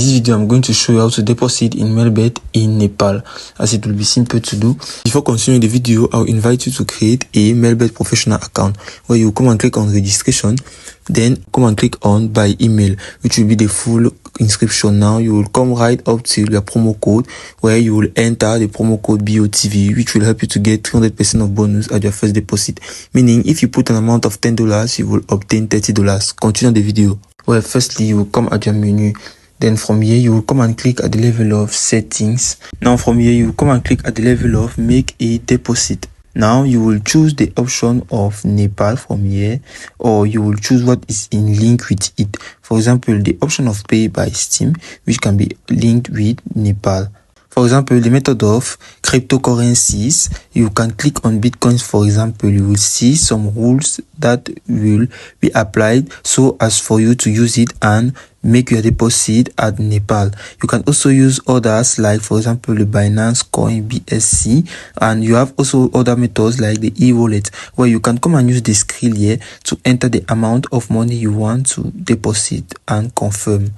This video I'm going to show you how to deposit in Melbet in Nepal, as it will be simple to do. Before continuing the video, I'll invite you to create a Melbet professional account where you come and click on registration, then come and click on by email, which will be the full inscription. Now you will come right up to your promo code where you will enter the promo code BOTV, which will help you to get 300% of bonus at your first deposit. Meaning if you put an amount of $10, you will obtain $30. Continue the video. Well, firstly you will come at your menu. Then from here, you will come and click at the level of settings. Now from here, you will come and click at the level of make a deposit. Now you will choose the option of Nepal from here, or you will choose what is in link with it. For example, the option of pay by Steam, which can be linked with Nepal. For example, the method of cryptocurrencies, you can click on Bitcoins. For example, you will see some rules that will be applied so as for you to use it and make your deposit at Nepal. You can also use others like, for example, the Binance Coin BSC, and you have also other methods like the e-wallet, where you can come and use the screen here to enter the amount of money you want to deposit and confirm.